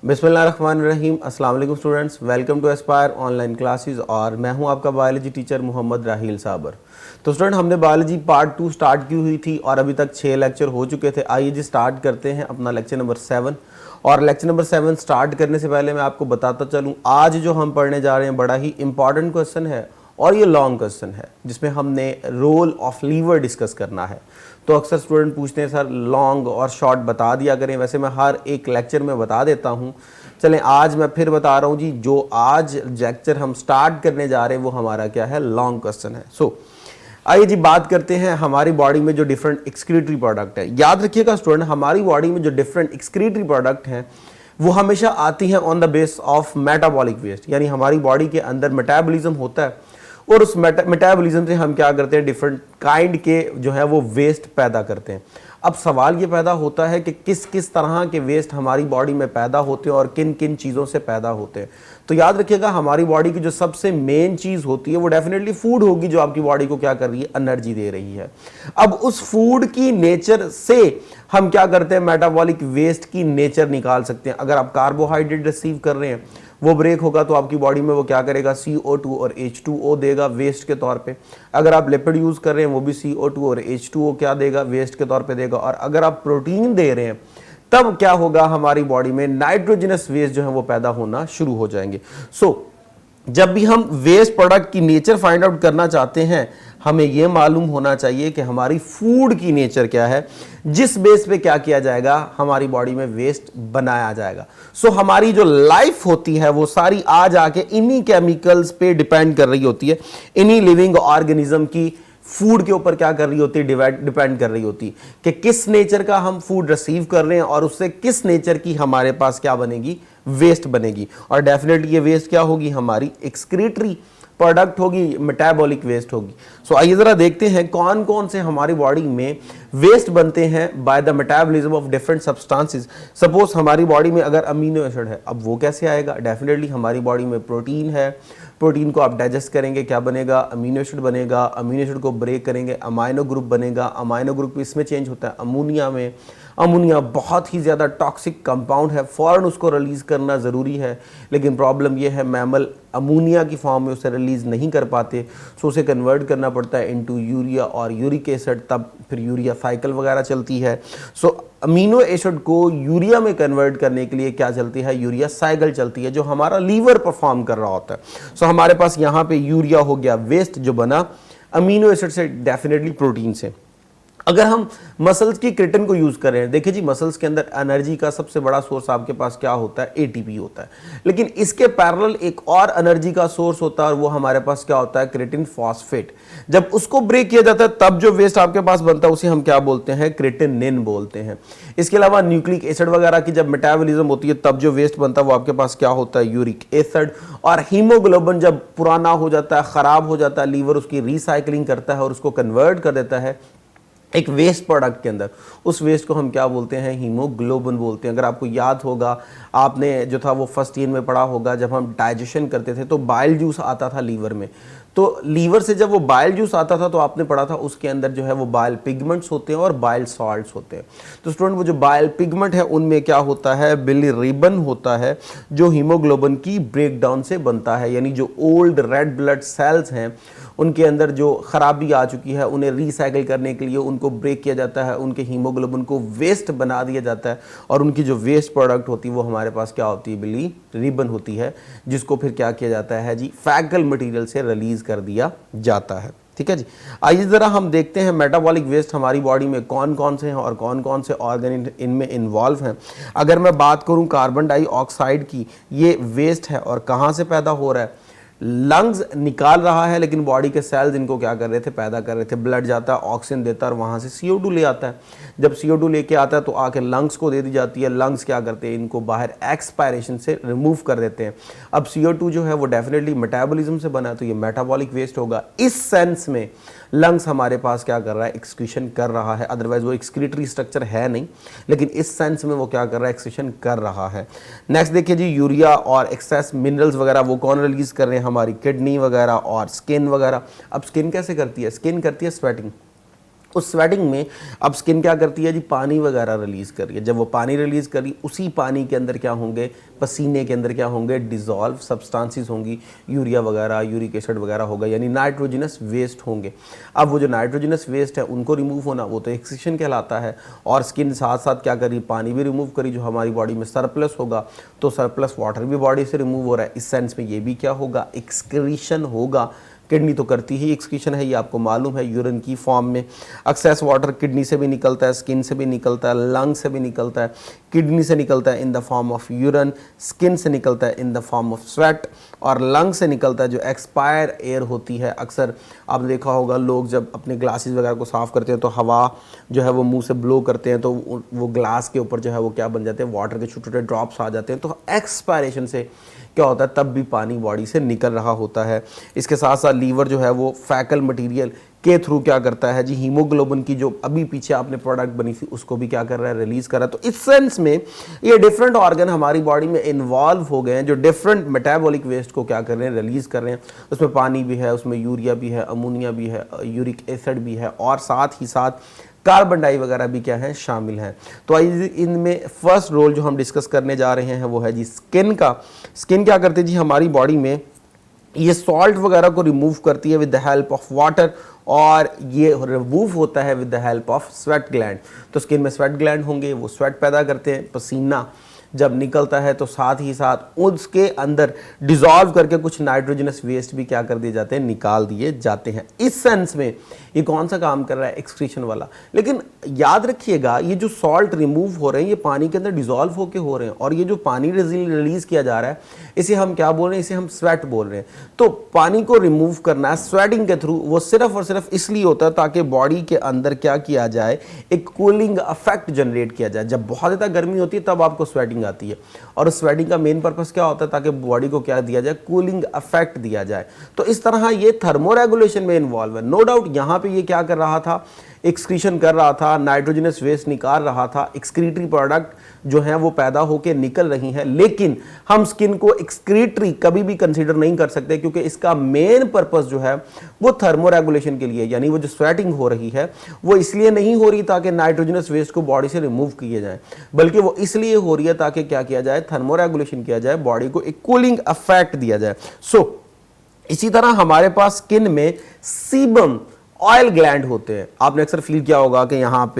बिस्मिल्लाहिर्रहमानिर्रहीम। अस्सलाम वालेकुम students, welcome to Aspire online classes और मैं हूं आपका बायोलॉजी टीचर मोहम्मद राहील साबर। तो स्टूडेंट, हमने बायोलॉजी पार्ट 2 स्टार्ट की हुई थी और अभी तक 6 लेक्चर हो चुके थे। आइए जी स्टार्ट करते हैं अपना लेक्चर नंबर 7। और लेक्चर नंबर 7 स्टार्ट करने से पहले मैं आपको बताता चलूँ, आज जो हम पढ़ने जा रहे हैं बड़ा ही इंपॉर्टेंट क्वेश्चन है और ये लॉन्ग क्वेश्चन है जिसमें हमने रोल ऑफ लीवर डिस्कस करना है। तो अक्सर स्टूडेंट पूछते हैं सर लॉन्ग और शॉर्ट बता दिया करें, वैसे मैं हर एक लेक्चर में बता देता हूँ। चलें आज मैं फिर बता रहा हूँ जी, जो आज लेक्चर हम स्टार्ट करने जा रहे हैं वो हमारा क्या है, लॉन्ग क्वेश्चन है। आइए जी बात करते हैं हमारी बॉडी में जो डिफरेंट एक्सक्रीटरी प्रोडक्ट है। याद रखिएगा स्टूडेंट, हमारी बॉडी में जो डिफरेंट एक्सक्रीटरी प्रोडक्ट हैं वो हमेशा आती हैं on the base of metabolic waste, यानी हमारी बॉडी के अंदर मेटाबॉलिज्म होता है और उस मेटाबॉलिज्म से हम क्या करते हैं, डिफरेंट काइंड के जो है वो वेस्ट पैदा करते हैं। अब सवाल ये पैदा होता है कि किस किस तरह के वेस्ट हमारी बॉडी में पैदा होते हैं और किन किन चीज़ों से पैदा होते हैं। तो याद रखिएगा, हमारी बॉडी की जो सबसे मेन चीज़ होती है वो डेफिनेटली फूड होगी, जो आपकी बॉडी को क्या कर रही है, एनर्जी दे रही है। अब उस फूड की नेचर से हम क्या करते हैं, मेटाबॉलिक वेस्ट की नेचर निकाल सकते हैं। अगर आप कार्बोहाइड्रेट रिसीव कर रहे हैं, वो ब्रेक होगा तो आपकी बॉडी में वो क्या करेगा, CO2 और H2O देगा वेस्ट के तौर पे। अगर आप लिपिड यूज़ कर रहे हैं वो भी CO2 और H2O क्या देगा, वेस्ट के तौर पे देगा। और अगर आप प्रोटीन दे रहे हैं तब क्या होगा, हमारी बॉडी में नाइट्रोजनस वेस्ट जो है वो पैदा होना शुरू हो जाएंगे। जब भी हम वेस्ट प्रोडक्ट की नेचर फाइंड आउट करना चाहते हैं, हमें यह मालूम होना चाहिए कि हमारी फूड की नेचर क्या है, जिस बेस पे क्या किया जाएगा, हमारी बॉडी में वेस्ट बनाया जाएगा। हमारी जो लाइफ होती है वो सारी आज आके इन्हीं केमिकल्स पे डिपेंड कर रही होती है, इन्हीं लिविंग ऑर्गेनिज्म की फूड के ऊपर क्या कर रही होती है, डिपेंड कर रही होती है कि किस नेचर का हम फूड रिसीव कर रहे हैं और उससे किस नेचर की हमारे पास क्या बनेगी, वेस्ट बनेगी। और डेफिनेटली ये वेस्ट क्या होगी, हमारी एक्सक्रीटरी प्रोडक्ट होगी, मेटाबॉलिक वेस्ट होगी। आइए जरा देखते हैं कौन कौन से हमारी बॉडी में वेस्ट बनते हैं by the metabolism of different substances. Suppose हमारी बॉडी में अगर अमीनो एसिड है, अब वो कैसे आएगा, डेफिनेटली हमारी बॉडी में प्रोटीन है, प्रोटीन को आप डाइजेस्ट करेंगे, क्या बनेगा, अमीनो एसिड बनेगा। अमीनो एसिड को ब्रेक करेंगे, अमाइनो ग्रुप बनेगा। अमाइनो ग्रुप इसमें चेंज होता है अमोनिया में। अमोनिया बहुत ही ज़्यादा टॉक्सिक कंपाउंड है, फ़ौरन उसको रिलीज़ करना ज़रूरी है, लेकिन प्रॉब्लम यह है मैमल अमोनिया की फॉर्म में उसे रिलीज़ नहीं कर पाते। उसे कन्वर्ट करना पड़ता है इनटू यूरिया और यूरिक एसिड, तब फिर यूरिया साइकिल वगैरह चलती है। अमीनो एसिड को यूरिया में कन्वर्ट करने के लिए क्या चलती है, यूरिया साइकिल चलती है, जो हमारा लीवर परफॉर्म कर रहा होता है। हमारे पास यहाँ पे यूरिया हो गया वेस्ट जो बना अमीनो एसिड से, डेफिनेटली प्रोटीन से। अगर हम मसल्स की क्रिटिन को यूज़ कर रहे हैं, देखिए जी मसल्स के अंदर एनर्जी का सबसे बड़ा सोर्स आपके पास क्या होता है, ATP होता है। लेकिन इसके पैरेलल एक और एनर्जी का सोर्स होता है और वो हमारे पास क्या होता है, क्रिटिन फॉस्फेट। जब उसको ब्रेक किया जाता है तब जो वेस्ट आपके पास बनता है उसे हम क्या बोलते हैं, क्रिटिनिन बोलते हैं। इसके अलावा न्यूक्लिक एसिड वगैरह की जब मेटाबॉलिज्म होती है तब जो वेस्ट बनता है वो आपके पास क्या होता है, यूरिक एसिड। और हीमोग्लोबिन जब पुराना हो जाता है, ख़राब हो जाता है, लीवर उसकी रिसाइकलिंग करता है और उसको कन्वर्ट कर देता है एक वेस्ट प्रोडक्ट के अंदर, उस वेस्ट को हम क्या बोलते हैं, हीमोग्लोबिन बोलते हैं। अगर आपको याद होगा, आपने जो था वो फर्स्ट ईयर में पढ़ा होगा, जब हम डाइजेशन करते थे तो बाइल जूस आता था लीवर में। तो लीवर से जब वो बाइल जूस आता था तो आपने पढ़ा था उसके अंदर जो है वो बाइल पिगमेंट्स होते हैं और बाइल सॉल्ट्स होते हैं। तो स्टूडेंट, वो जो बाइल पिगमेंट है उनमें क्या होता है, बिलिरुबिन होता है, जो हीमोग्लोबिन की ब्रेकडाउन से बनता है। यानी जो ओल्ड रेड ब्लड सेल्स हैं उनके अंदर जो खराबी आ चुकी है, उन्हें रिसाइकिल करने के लिए उनको ब्रेक किया जाता है, उनके हीमोग्लोबिन को वेस्ट बना दिया जाता है और उनकी जो वेस्ट प्रोडक्ट होती है वो हमारे पास क्या होती है, बिलिरुबिन होती है, जिसको फिर क्या किया जाता है जी, फैकल मटेरियल से रिलीज कर दिया जाता है। ठीक है जी। आइए जरा हम देखते हैं मेटाबॉलिक वेस्ट हमारी बॉडी में कौन कौन से हैं और कौन कौन से ऑर्गन इनमें इन्वॉल्व हैं। अगर मैं बात करूं कार्बन डाइऑक्साइड की, ये वेस्ट है और कहाँ से पैदा हो रहा है, लंग्स निकाल रहा है, लेकिन बॉडी के सेल्स इनको क्या कर रहे थे, पैदा कर रहे थे। ब्लड जाता है, ऑक्सीजन देता है और वहाँ से CO2 ले आता है। जब CO2 लेके आता है तो आके लंग्स को दे दी जाती है। लंग्स क्या करते हैं, इनको बाहर एक्सपायरेशन से रिमूव कर देते हैं। अब CO2 जो है वो डेफिनेटली मेटाबॉलिज्म से बना है, तो ये मेटाबॉलिक वेस्ट होगा। इस सेंस में लंग्स हमारे पास क्या कर रहा है, एक्सक्रीशन कर रहा है। अदरवाइज वो एक्सक्रीटरी स्ट्रक्चर है नहीं, लेकिन इस सेंस में वो क्या कर रहा है, एक्सक्रीशन कर रहा है। नेक्स्ट देखिए जी, यूरिया और एक्सेस मिनरल्स वगैरह वो कौन रिलीज कर रहे हैं, हमारी किडनी वगैरह और स्किन वगैरह। अब स्किन कैसे करती है, स्किन करती है स्वेटिंग। उस स्वेटिंग में अब स्किन क्या करती है जी, पानी वगैरह रिलीज कर रही है। जब वो पानी रिलीज कर रही, उसी पानी के अंदर क्या होंगे, पसीने के अंदर क्या होंगे, डिजॉल्व सब्सटेंसेस होंगी, यूरिया वगैरह, यूरिक एसिड वगैरह होगा, यानी नाइट्रोजनस वेस्ट होंगे। अब वो जो नाइट्रोजनस वेस्ट है उनको रिमूव होना, वो तो एक्सक्रीशन कहलाता है। और स्किन साथ साथ क्या करी, पानी भी रिमूव करी, जो हमारी बॉडी में सरप्लस होगा, तो सरप्लस वाटर भी बॉडी से रिमूव हो रहा है। इस सेंस में ये भी क्या होगा, एक्सक्रीशन होगा। किडनी तो करती ही एक्सक्रीशन है, ये आपको मालूम है, यूरिन की फॉर्म में। एक्सेस वाटर किडनी से भी निकलता है, स्किन से भी निकलता है, लंग से भी निकलता है। किडनी से निकलता है in the form of urine, skin से निकलता है in the form of sweat, और लंग से निकलता है जो एक्सपायर एयर होती है। अक्सर आपने देखा होगा लोग जब अपने ग्लासेस वगैरह को साफ़ करते हैं तो हवा जो है वो मुंह से ब्लो करते हैं, तो वो ग्लास के ऊपर जो है वो क्या बन जाते हैं, वाटर के छोटे छोटे ड्रॉप्स आ जाते हैं। तो एक्सपायरेशन से क्या होता है, तब भी पानी बॉडी से निकल रहा होता है। इसके साथ साथ लीवर जो है वो फैकल मटेरियल के थ्रू क्या करता है जी, हीमोग्लोबिन की जो अभी पीछे आपने प्रोडक्ट बनी थी उसको भी क्या कर रहा है, रिलीज कर रहा है। तो इस सेंस में ये डिफरेंट ऑर्गन हमारी बॉडी में इन्वॉल्व हो गए हैं, जो डिफरेंट मेटाबॉलिक वेस्ट को क्या कर रहे हैं, रिलीज कर रहे हैं। उसमें पानी भी है, उसमें यूरिया भी है, अमोनिया भी है, यूरिक एसिड भी है, और साथ ही साथ कार्बन डाई वगैरह भी क्या है, शामिल हैं। तो आइए इनमें फर्स्ट रोल जो हम डिस्कस करने जा रहे हैं वो है जी स्किन का। स्किन क्या करती है जी, हमारी बॉडी में ये सॉल्ट वगैरह को रिमूव करती है with the help of water, और ये रिमूव होता है with the help of sweat gland. तो स्किन में स्वेट ग्लैंड होंगे, वो स्वेट पैदा करते हैं। पसीना जब निकलता है तो साथ ही साथ उसके अंदर डिसॉल्व करके कुछ नाइट्रोजनस वेस्ट भी क्या कर दिए जाते हैं, निकाल दिए जाते हैं। इस सेंस में ये कौन सा काम कर रहा है, एक्सक्रीशन वाला। लेकिन याद रखिएगा, ये जो सॉल्ट रिमूव हो रहे हैं ये पानी के अंदर डिसॉल्व होके हो रहे हैं, और ये जो पानी रिलीज किया जा रहा है इसे हम क्या बोल रहे हैं, इसे हम स्वेट बोल रहे हैं। तो पानी को रिमूव करना है स्वेटिंग के थ्रू, वो सिर्फ और सिर्फ इसलिए होता है ताकि बॉडी के अंदर क्या किया जाए, एक कूलिंग इफेक्ट जनरेट किया जाए। जब बहुत ज़्यादा गर्मी होती है तब आपको स्वेटिंग आती है, और स्वेटिंग का मेन पर्पस क्या होता है, ताकि बॉडी को क्या दिया जाए, कूलिंग इफेक्ट दिया जाए। तो इस तरह ये थर्मोरेगुलेशन में इन्वॉल्व है। नो डाउट यहाँ पे ये क्या कर रहा था, एक्सक्रीशन कर रहा था, नाइट्रोजनस वेस्ट निकाल रहा था, एक्सक्रीटरी प्रोडक्ट जो हैं वो पैदा होकर निकल रही हैं। लेकिन हम स्किन को एक्सक्रीटरी कभी भी कंसीडर नहीं कर सकते, क्योंकि इसका मेन पर्पस जो है वो थर्मोरेगुलेशन के लिए, यानी वो जो स्वेटिंग हो रही है वो इसलिए नहीं हो रही ताकि नाइट्रोजनस वेस्ट को बॉडी से रिमूव किए जाए, बल्कि वो इसलिए हो रही है ताकि क्या किया जाए, थर्मोरेगुलेशन किया जाए, बॉडी को एक कूलिंग इफेक्ट दिया जाए। इसी तरह हमारे पास स्किन में सीबम ऑयल ग्लैंड होते हैं। आपने अक्सर फील किया होगा कि यहाँ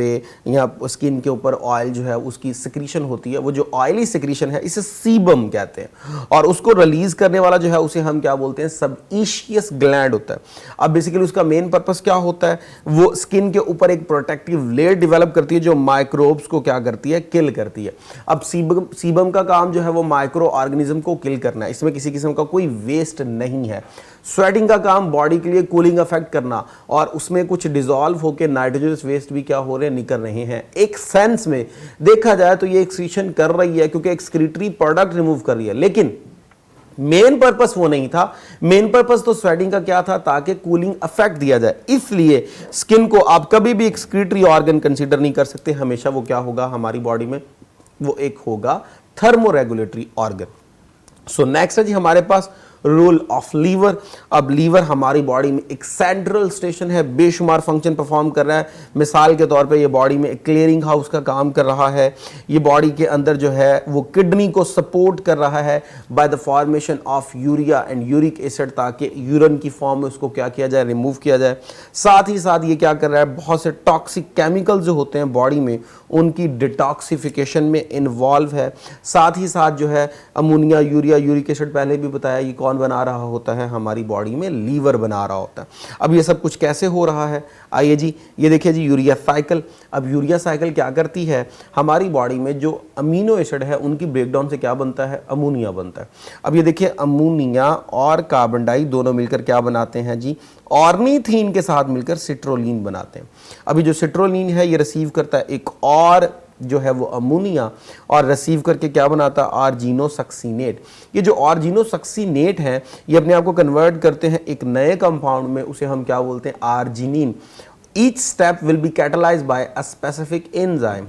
स्किन के ऊपर ऑयल जो है उसकी सिक्रीशन होती है, वो जो ऑयली सिक्रीशन है इसे सीबम कहते हैं, और उसको रिलीज करने वाला जो है उसे हम क्या बोलते हैं, सबइशियस ग्लैंड होता है। अब बेसिकली उसका मेन पर्पस क्या होता है, वो स्किन के ऊपर एक प्रोटेक्टिव लेयर डेवलप करती है जो माइक्रोब्स को क्या करती है, किल करती है। अब सीबम का काम जो है वो माइक्रो ऑर्गेनिज्म को किल करना है, इसमें किसी किस्म का कोई वेस्ट नहीं है। स्वेटिंग का काम बॉडी के लिए कूलिंग इफेक्ट करना, और उसमें कुछ डिसॉल्व होकर नाइट्रोजनस वेस्ट भी क्या हो रहे हैं, निकल रहे हैं। एक सेंस में देखा जाए तो ये एक्सक्रीशन कर रही है क्योंकि एक्सक्रीटरी प्रोडक्ट रिमूव कर रही है, लेकिन मेन पर्पस वो नहीं था। मेन पर्पस तो स्वेटिंग का क्या था, ताकि कूलिंग इफेक्ट दिया जाए। इसलिए स्किन को आप कभी भी एक्सक्रीटरी ऑर्गन कंसीडर नहीं कर सकते, हमेशा वो क्या होगा हमारी बॉडी में, वो एक होगा थर्मोरेगुलेटरी ऑर्गन। सो नेक्स्ट है जी हमारे पास रोल ऑफ लीवर। अब लीवर हमारी बॉडी में एक सेंट्रल स्टेशन है, बेशुमार फंक्शन परफॉर्म कर रहा है। मिसाल के तौर पे ये बॉडी में एक क्लियरिंग हाउस का काम कर रहा है। ये बॉडी के अंदर जो है वो किडनी को सपोर्ट कर रहा है by the formation of urea and uric acid, ताकि यूरिन की फॉर्म में उसको क्या किया जाए, रिमूव किया जाए। साथ ही साथ ये क्या कर रहा है, बहुत से टॉक्सिक केमिकल्स जो होते हैं बॉडी में उनकी डिटॉक्सिफिकेशन में इन्वॉल्व है। साथ ही साथ जो है अमोनिया, यूरिया, यूरिक एसिड पहले भी बताया, ये कौन बना रहा होता है, हमारी बॉडी में लीवर बना रहा होता है। अब ये सब कुछ कैसे हो रहा है, आइए जी ये देखिए जी यूरिया साइकिल। अब यूरिया साइकिल क्या करती है, हमारी बॉडी में जो अमीनो एसिड है उनकी ब्रेकडाउन से क्या बनता है, अमोनिया बनता है। अब ये देखिए अमोनिया और कार्बन डाई दोनों मिलकर क्या बनाते हैं जी, ऑर्निथीन के साथ मिलकर सिट्रोलीन बनाते हैं। अभी जो सिट्रोलीन है ये रिसीव करता है एक और जो है वो अमोनिया, और रिसीव करके क्या बनाता है, आर्जिनोसक्सीनेट। ये जो आर्जिनोसक्सीनेट है ये अपने आप को कन्वर्ट करते हैं एक नए कंपाउंड में, उसे हम क्या बोलते हैं, arginine. Each step will be catalysed by a specific enzyme.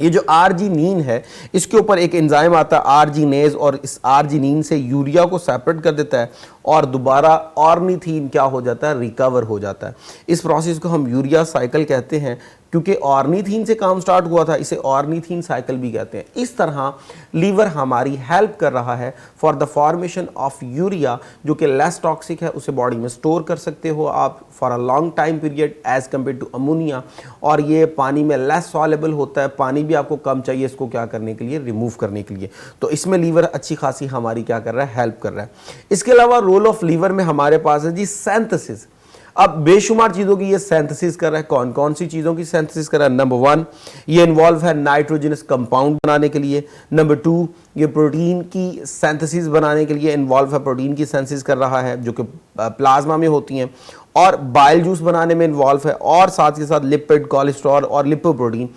ये जो आर्जिनिन है इसके ऊपर एक एंजाइम आता है आर्जिनेज, और इस आर्जिनिन से यूरिया को सेपरेट कर देता है और दोबारा ऑर्निथीन क्या हो जाता है, रिकवर हो जाता है। इस प्रोसेस को हम यूरिया साइकिल कहते हैं, क्योंकि ऑर्निथीन से काम स्टार्ट हुआ था, इसे ऑर्निथीन साइकिल भी कहते हैं। इस तरह लीवर हमारी हेल्प कर रहा है for the formation of urea, जो कि लेस टॉक्सिक है, उसे बॉडी में स्टोर कर सकते हो आप for a long time period as compared to ammonia, और ये पानी में लेस सॉलेबल होता है, पानी भी आपको कम चाहिए इसको क्या करने के लिए, रिमूव करने के लिए। तो इसमें लीवर अच्छी खासी हमारी क्या कर रहा है, हेल्प कर रहा है। इसके अलावा रोल ऑफ लीवर में हमारे पास है जी सिंथेसिस। अब बेशुमार चीजों की ये सिंथेसिस कर रहा है। कौन कौन सी चीजों की सिंथेसिस कर रहा है? नंबर 1, ये इन्वॉल्व है नाइट्रोजनस कंपाउंड बनाने के लिए। नंबर 2, ये प्रोटीन की सिंथेसिस बनाने के लिए इन्वॉल्व है, प्रोटीन की सिंथेसिस कर रहा है जो कि प्लाज्मा में होती हैं, और बाइल जूस बनाने में इन्वॉल्व है, और साथ के साथ लिपिड, कोलेस्ट्रॉल और लिपोप्रोटीन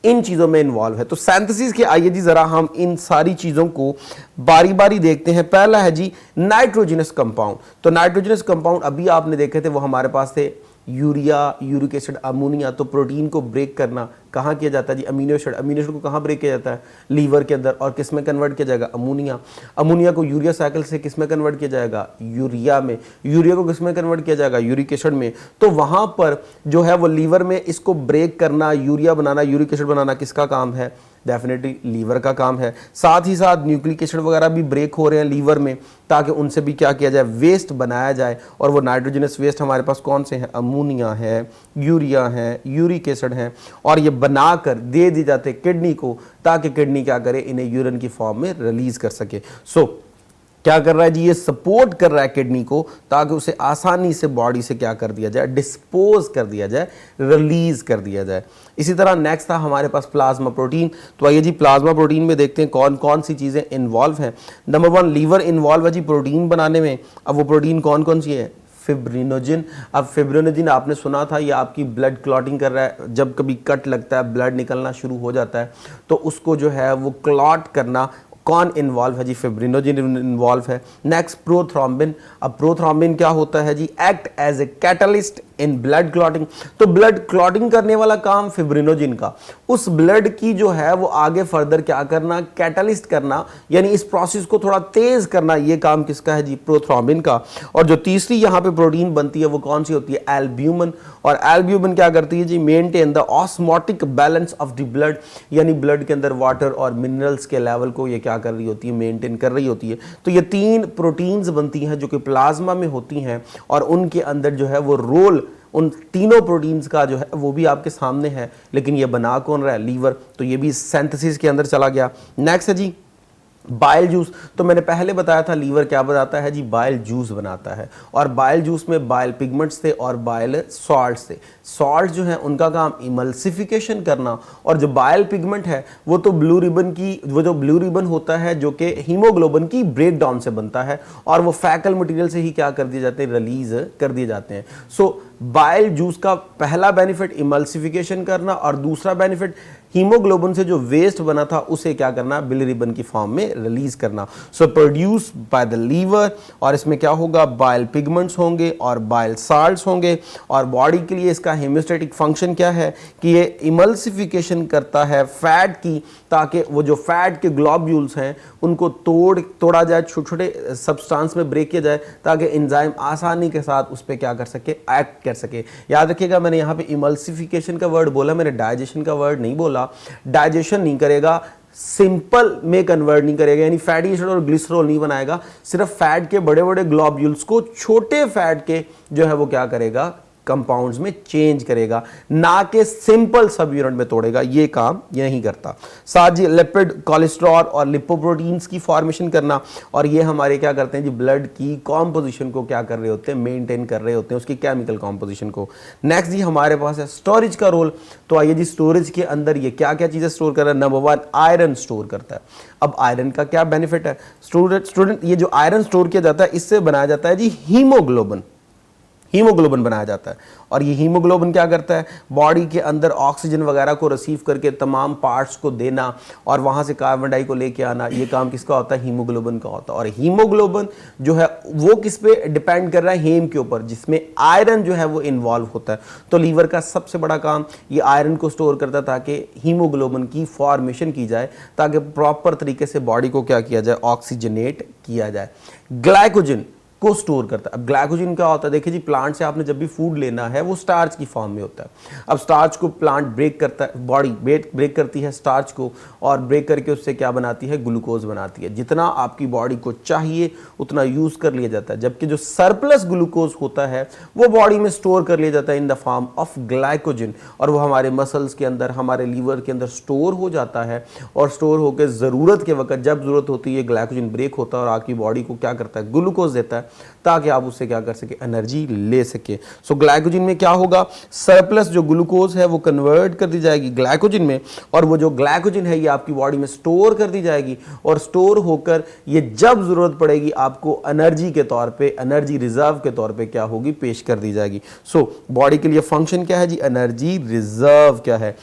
इन चीज़ों में इन्वॉल्व है। तो सिंथेसिस के आइए जी ज़रा हम इन सारी चीज़ों को बारी बारी देखते हैं। पहला है जी नाइट्रोजनस कंपाउंड। तो नाइट्रोजनस कंपाउंड अभी आपने देखे थे, वो हमारे पास थे यूरिया, यूरिक एसिड, अमोनिया। तो प्रोटीन को ब्रेक करना कहाँ किया जाता है जी? Amino acid. अमीनो एसिड को कहाँ ब्रेक किया जाता है? लीवर के अंदर। और किस में कन्वर्ट किया जाएगा? अमोनिया। अमोनिया को यूरिया साइकिल से किस में कन्वर्ट किया जाएगा? यूरिया में। यूरिया को किस में कन्वर्ट किया जाएगा? यूरिक एसिड में। तो वहाँ पर जो है वो लीवर में इसको ब्रेक करना, यूरिया बनाना, यूरिक एसिड बनाना किसका काम है? डेफिनेटली लीवर का काम है। साथ ही साथ न्यूक्लिक एसिड वगैरह भी ब्रेक हो रहे हैं लीवर में, ताकि उनसे भी क्या किया जाए, वेस्ट बनाया जाए। और वो नाइट्रोजनस वेस्ट हमारे पास कौन से हैं? अमोनिया है, यूरिया है, यूरिक एसिड है, और ये बनाकर दे दी जाते किडनी को, ताकि किडनी क्या करे, इन्हें यूरिन की फॉर्म में रिलीज कर सके। क्या कर रहा है जी? ये सपोर्ट कर रहा है किडनी को, ताकि उसे आसानी से बॉडी से क्या कर दिया जाए, डिस्पोज कर दिया जाए, रिलीज कर दिया जाए। इसी तरह नेक्स्ट था हमारे पास प्लाज्मा प्रोटीन। तो आइए जी प्लाज्मा प्रोटीन में देखते हैं कौन कौन सी चीज़ें इन्वॉल्व हैं। नंबर 1, लीवर इन्वॉल्व है जी प्रोटीन बनाने में। अब वो प्रोटीन कौन कौन सी है? फिब्रिनोजिन। अब फिब्रिनोजिन आपने सुना था, ये आपकी ब्लड क्लॉटिंग कर रहा है। जब कभी कट लगता है, ब्लड निकलना शुरू हो जाता है, तो उसको जो है वो क्लॉट करना कौन इन्वॉल्व है जी? फिब्रिनोजिन इन्वॉल्व है। Next prothrombin. अब प्रोथ्रोम्बिन क्या होता है जी? Act as a catalyst in blood clotting. तो ब्लड क्लॉटिंग करने वाला काम फिब्रिनोजिन का, उस ब्लड की जो है वो आगे फर्दर क्या करना, कैटलिस्ट करना, यानी इस प्रोसेस को थोड़ा तेज करना, ये काम किसका है जी? प्रोथ्रोम्बिन का। और जो तीसरी यहाँ पे प्रोटीन बनती है वो कौन सी होती है? एल्ब्यूमिन। और एल्ब्यूमिन क्या करती है जी? Maintain the osmotic balance of the blood, यानी ब्लड के अंदर वाटर और मिनरल्स के लेवल को ये क्या कर रही होती है? मेंटेन कर रही होती है। तो ये 3 प्रोटीन्स बनती हैं जो कि प्लाज्मा में होती हैं, और उनके अंदर जो है वो रोल उन तीनों प्रोटीन्स का जो है वो भी आपके सामने है। लेकिन ये बना कौन रहा है? लीवर। तो ये भी सिंथेसिस के अंदर चला गया। नेक्स्ट है जी बाइल जूस। तो मैंने पहले बताया था लीवर क्या बनाता है जी? बाइल जूस बनाता है। और बाइल जूस में बाइल पिगमेंट्स थे और बाइल सॉल्ट्स थे। सॉल्ट जो है उनका काम इमल्सिफिकेशन करना, और जो बाइल पिगमेंट है वो तो ब्लू रिबन की, वो जो ब्लू रिबन होता है जो कि हीमोग्लोबिन की ब्रेक डाउन से बनता है, और वो फैकल मटेरियल से ही क्या कर दिए जाते हैं? रिलीज कर दिए जाते हैं। सो बाइल जूस का पहला बेनिफिट इमल्सिफिकेशन करना, और दूसरा बेनिफिट हीमोग्लोबिन से जो वेस्ट बना था उसे क्या करना? बिलिरुबिन की फॉर्म में रिलीज करना। सो प्रोड्यूस बाय द लीवर। और इसमें क्या होगा? बाइल पिगमेंट्स होंगे और बाइल साल्ट्स होंगे। और बॉडी के लिए इसका हेमोस्टेटिक फंक्शन क्या है कि ये इमल्सिफिकेशन करता है फैट की, ताकि वो जो फैट के ग्लोब्यूल्स हैं उनको तोड़ा जाए, छोटे छोटे सब्सटेंस में ब्रेक किया जाए, ताकि एंजाइम आसानी के साथ उस पर क्या कर सके? एक्ट कर सके। याद रखिएगा मैंने यहाँ पे इमल्सिफिकेशन का वर्ड बोला, मैंने डाइजेशन का वर्ड नहीं बोला। डाइजेशन नहीं करेगा, सिंपल में कन्वर्ट नहीं करेगा, यानी फैटी एसिड और ग्लिसरॉल नहीं बनाएगा, सिर्फ फैट के बड़े बड़े ग्लोब्यूल्स को छोटे फैट के जो है वो क्या करेगा? कंपाउंड्स में चेंज करेगा, ना कि सिंपल सब यूनिट में तोड़ेगा। ये काम ये नहीं करता। साथ जी लिपिड, कोलेस्ट्रॉल और लिपोप्रोटीन्स की फॉर्मेशन करना, और ये हमारे क्या करते हैं जी? ब्लड की कॉम्पोजिशन को क्या कर रहे होते हैं? मेंटेन कर रहे होते हैं, उसकी केमिकल कॉम्पोजिशन को। नेक्स्ट जी हमारे पास है स्टोरेज का रोल। तो आइए जी स्टोरेज के अंदर ये क्या क्या चीजें स्टोर कर रहा है? नंबर 1, आयरन स्टोर करता है। अब आयरन का क्या बेनिफिट है? स्टूडेंट, ये जो आयरन स्टोर किया जाता है इससे बनाया जाता है जी हीमोग्लोबिन। हीमोग्लोबिन बनाया जाता है। और ये हीमोग्लोबिन क्या करता है, बॉडी के अंदर ऑक्सीजन वगैरह को रिसीव करके तमाम पार्ट्स को देना और वहाँ से कार्बन डाई को लेके आना, ये काम किसका होता है, हीमोग्लोबिन का होता है। और हीमोग्लोबिन जो है वो किस पे डिपेंड कर रहा है, हेम के ऊपर, जिसमें आयरन जो है वो इन्वॉल्व होता है। तो लीवर का सबसे बड़ा काम ये आयरन को स्टोर करता है ताकि हीमोग्लोबिन की फॉर्मेशन की जाए, ताकि प्रॉपर तरीके से बॉडी को क्या किया जाए, ऑक्सीजनेट किया जाए। ग्लाइकोजन को स्टोर करता है। अब ग्लाइकोजन क्या होता है, देखिए जी, प्लांट से आपने जब भी फूड लेना है वो स्टार्च की फॉर्म में होता है। अब स्टार्च को प्लांट ब्रेक करता है, बॉडी ब्रेक करती है स्टार्च को, और ब्रेक करके उससे क्या बनाती है, ग्लूकोज बनाती है। जितना आपकी बॉडी को चाहिए उतना यूज कर लिया जाता है, जबकि जो सरप्लस ग्लूकोज होता है वो बॉडी में स्टोर कर लिया जाता है in the form of glycogen, और वो हमारे मसल्स के अंदर, हमारे लीवर के अंदर स्टोर हो जाता है। और स्टोर होकर ज़रूरत के वक्त, जब ज़रूरत होती है, ग्लाइकोजन ब्रेक होता है और आपकी बॉडी को क्या करता है, ग्लूकोज देता है, ताकि आप उससे क्या कर सके, एनर्जी ले सके। सो ग्लाइकोजन में क्या होगा, सरप्लस जो ग्लूकोज है वो कन्वर्ट कर दी जाएगी ग्लाइकोजन में, और वो जो ग्लाइकोजन है ये आपकी बॉडी में स्टोर कर दी जाएगी, और स्टोर होकर ये जब जरूरत पड़ेगी आपको एनर्जी के तौर पे, एनर्जी रिजर्व के तौर पे क्या होगी, पेश कर दी जाएगी। सो बॉडी के लिए फंक्शन क्या है जी, एनर्जी रिजर्व क्या है,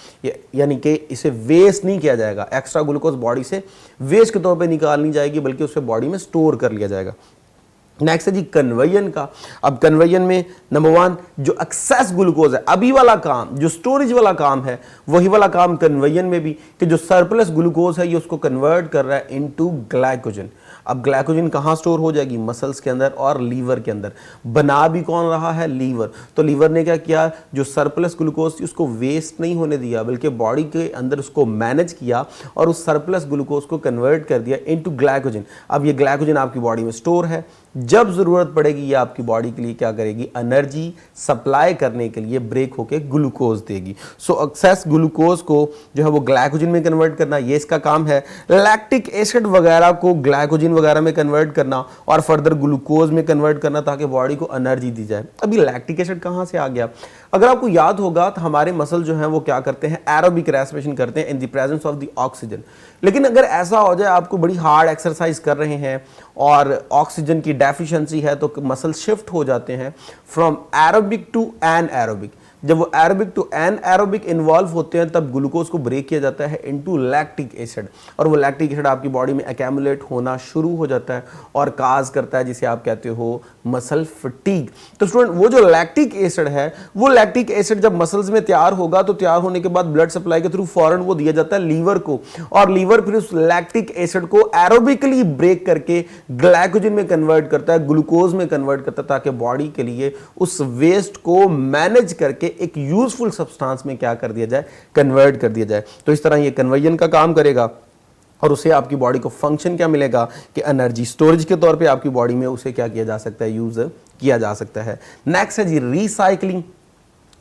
यानी कि इसे वेस्ट नहीं किया जाएगा, एक्स्ट्रा ग्लूकोज बॉडी से वेस्ट के तौर पे निकाल नहीं जाएगी, बल्कि उसे बॉडी में स्टोर कर लिया जाएगा। नेक्स्ट है जी कन्वर्जन का। अब कन्वर्जन में नंबर 1 जो एक्सेस ग्लूकोज है, अभी वाला काम जो स्टोरेज वाला काम है, वही वाला काम कन्वर्जन में भी, कि जो सरप्लस ग्लूकोज है ये उसको कन्वर्ट कर रहा है इनटू ग्लाइकोजन। अब ग्लाइकोजन कहाँ स्टोर हो जाएगी, मसल्स के अंदर और लीवर के अंदर। बना भी कौन रहा है, लीवर। तो लीवर ने क्या किया, जो सरप्लस ग्लूकोज थी उसको वेस्ट नहीं होने दिया, बल्कि बॉडी के अंदर उसको मैनेज किया और उस सरप्लस ग्लूकोज को कन्वर्ट कर दिया इनटू ग्लाइकोजन। अब ये ग्लाइकोजन आपकी बॉडी में स्टोर है, जब जरूरत पड़ेगी ये आपकी बॉडी के लिए क्या करेगी, एनर्जी सप्लाई करने के लिए ब्रेक होके ग्लूकोज देगी। सो एक्सेस ग्लूकोज को जो है वो ग्लाइकोजन में कन्वर्ट करना, ये इसका काम है। लैक्टिक एसिड वगैरह को ग्लाइकोजन वगैरह में कन्वर्ट करना और फर्दर ग्लूकोज में कन्वर्ट करना, ताकि बॉडी को एनर्जी दी जाए। अभी लैक्टिक एसिड कहाँ से आ गया, अगर आपको याद होगा तो हमारे मसल जो हैं वो क्या करते हैं, एरोबिक रेस्पिरेशन करते हैं in the presence of the oxygen. लेकिन अगर ऐसा हो जाए आपको बड़ी हार्ड एक्सरसाइज कर रहे हैं और ऑक्सीजन की डेफिशिएंसी है, तो मसल शिफ्ट हो जाते हैं फ्रॉम एरोबिक टू एनएरोबिक। जब वो एरोबिक टू एनएरोबिक इन्वॉल्व होते हैं तब ग्लूकोज को ब्रेक किया जाता है इनटू लैक्टिक एसिड, और वो लैक्टिक एसिड आपकी बॉडी में एक्यूमुलेट होना शुरू हो जाता है और काज करता है जिसे आप कहते हो मसल फटीग। तो स्टूडेंट वो जो लैक्टिक एसिड है, वो लैक्टिक एसिड जब मसल्स में तैयार होगा तो तैयार होने के बाद ब्लड सप्लाई के थ्रू फौरन वो दिया जाता है लीवर को, और लीवर फिर उस लैक्टिक एसिड को एरोबिकली ब्रेक करके ग्लाइकोजन में कन्वर्ट करता है, ग्लूकोज में कन्वर्ट करता है, ताकि बॉडी के लिए उस वेस्ट को मैनेज करके एक यूजफुल सब्सटेंस में क्या कर दिया जाए, कन्वर्ट कर दिया जाए। तो इस तरह ये कन्वर्जन का काम करेगा, और उसे आपकी बॉडी को फंक्शन क्या मिलेगा कि एनर्जी स्टोरेज के तौर पे आपकी बॉडी में उसे क्या किया जा सकता है, यूज किया जा सकता है। नेक्स्ट है जी रिसाइकलिंग।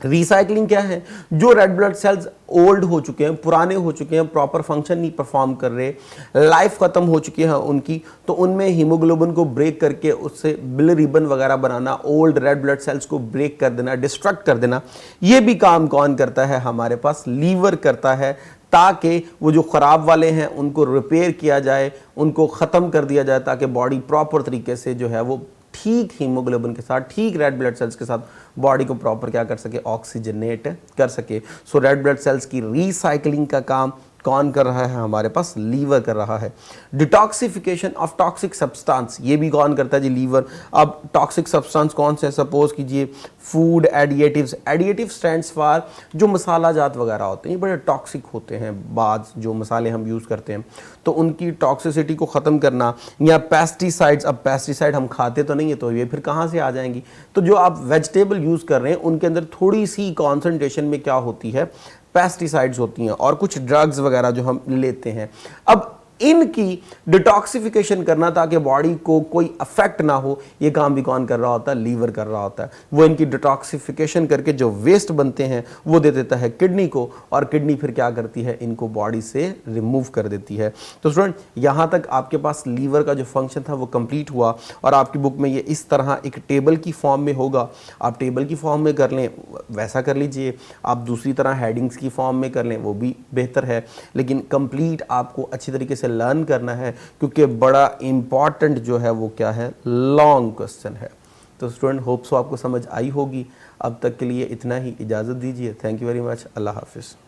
रिसाइकलिंग क्या है, जो रेड ब्लड सेल्स ओल्ड हो चुके हैं, पुराने हो चुके हैं, प्रॉपर फंक्शन नहीं परफॉर्म कर रहे, लाइफ खत्म हो चुकी है उनकी, तो उनमें हीमोग्लोबिन को ब्रेक करके उससे बिलिरुबिन वगैरह बनाना, ओल्ड रेड ब्लड सेल्स को ब्रेक कर देना, डिस्ट्रक्ट कर देना, ये भी काम कौन करता है, हमारे पास लीवर करता है, ताकि वो जो ख़राब वाले हैं उनको रिपेयर किया जाए, उनको ख़त्म कर दिया जाए, ताकि बॉडी प्रॉपर तरीके से जो है वो ठीक हीमोग्लोबिन के साथ, ठीक रेड ब्लड सेल्स के साथ बॉडी को प्रॉपर क्या कर सके, ऑक्सीजनेट कर सके। सो रेड ब्लड सेल्स की रिसाइकलिंग का काम कौन कर रहा है, हमारे पास लीवर कर रहा है। डिटॉक्सिफिकेशन ऑफ टॉक्सिक सब्सटेंस, ये भी कौन करता है जी, लीवर। अब टॉक्सिक सब्सटेंस कौन से, सपोज कीजिए फूड एडिएटिव्स। एडिएटिव स्टैंड्स फॉर जो मसाला जात वगैरह होते हैं, ये बड़े टॉक्सिक होते हैं, बाद जो मसाले हम यूज़ करते हैं, तो उनकी टॉक्सिसिटी को ख़त्म करना। या पेस्टिसाइड्स, अब पेस्टिसाइड हम खाते तो नहीं है, तो ये फिर कहाँ से आ जाएंगी, तो जो आप वेजिटेबल यूज़ कर रहे हैं उनके अंदर थोड़ी सी कॉन्सेंट्रेशन में क्या होती है, पेस्टिसाइड्स होती हैं, और कुछ ड्रग्स वगैरह जो हम लेते हैं। अब इनकी डिटॉक्सिफिकेशन करना, ताकि बॉडी को कोई अफेक्ट ना हो, ये काम भी कौन कर रहा होता है, लीवर कर रहा होता है। वो इनकी डिटॉक्सिफिकेशन करके जो वेस्ट बनते हैं वो दे देता है किडनी को, और किडनी फिर क्या करती है, इनको बॉडी से रिमूव कर देती है। तो स्टूडेंट यहाँ तक आपके पास लीवर का जो फंक्शन था वो कंप्लीट हुआ, और आपकी बुक में ये इस तरह एक टेबल की फॉर्म में होगा। आप टेबल की फॉर्म में कर लें वैसा कर लीजिए, आप दूसरी तरह हेडिंग्स की फॉर्म में कर लें वो भी बेहतर है, लेकिन कंप्लीट आपको अच्छी तरीके से लर्न करना है, क्योंकि बड़ा इंपॉर्टेंट जो है वो क्या है, लॉन्ग क्वेश्चन है। तो स्टूडेंट होप सो आपको समझ आई होगी। अब तक के लिए इतना ही, इजाज़त दीजिए। Thank you very much. अल्लाह हाफिज़।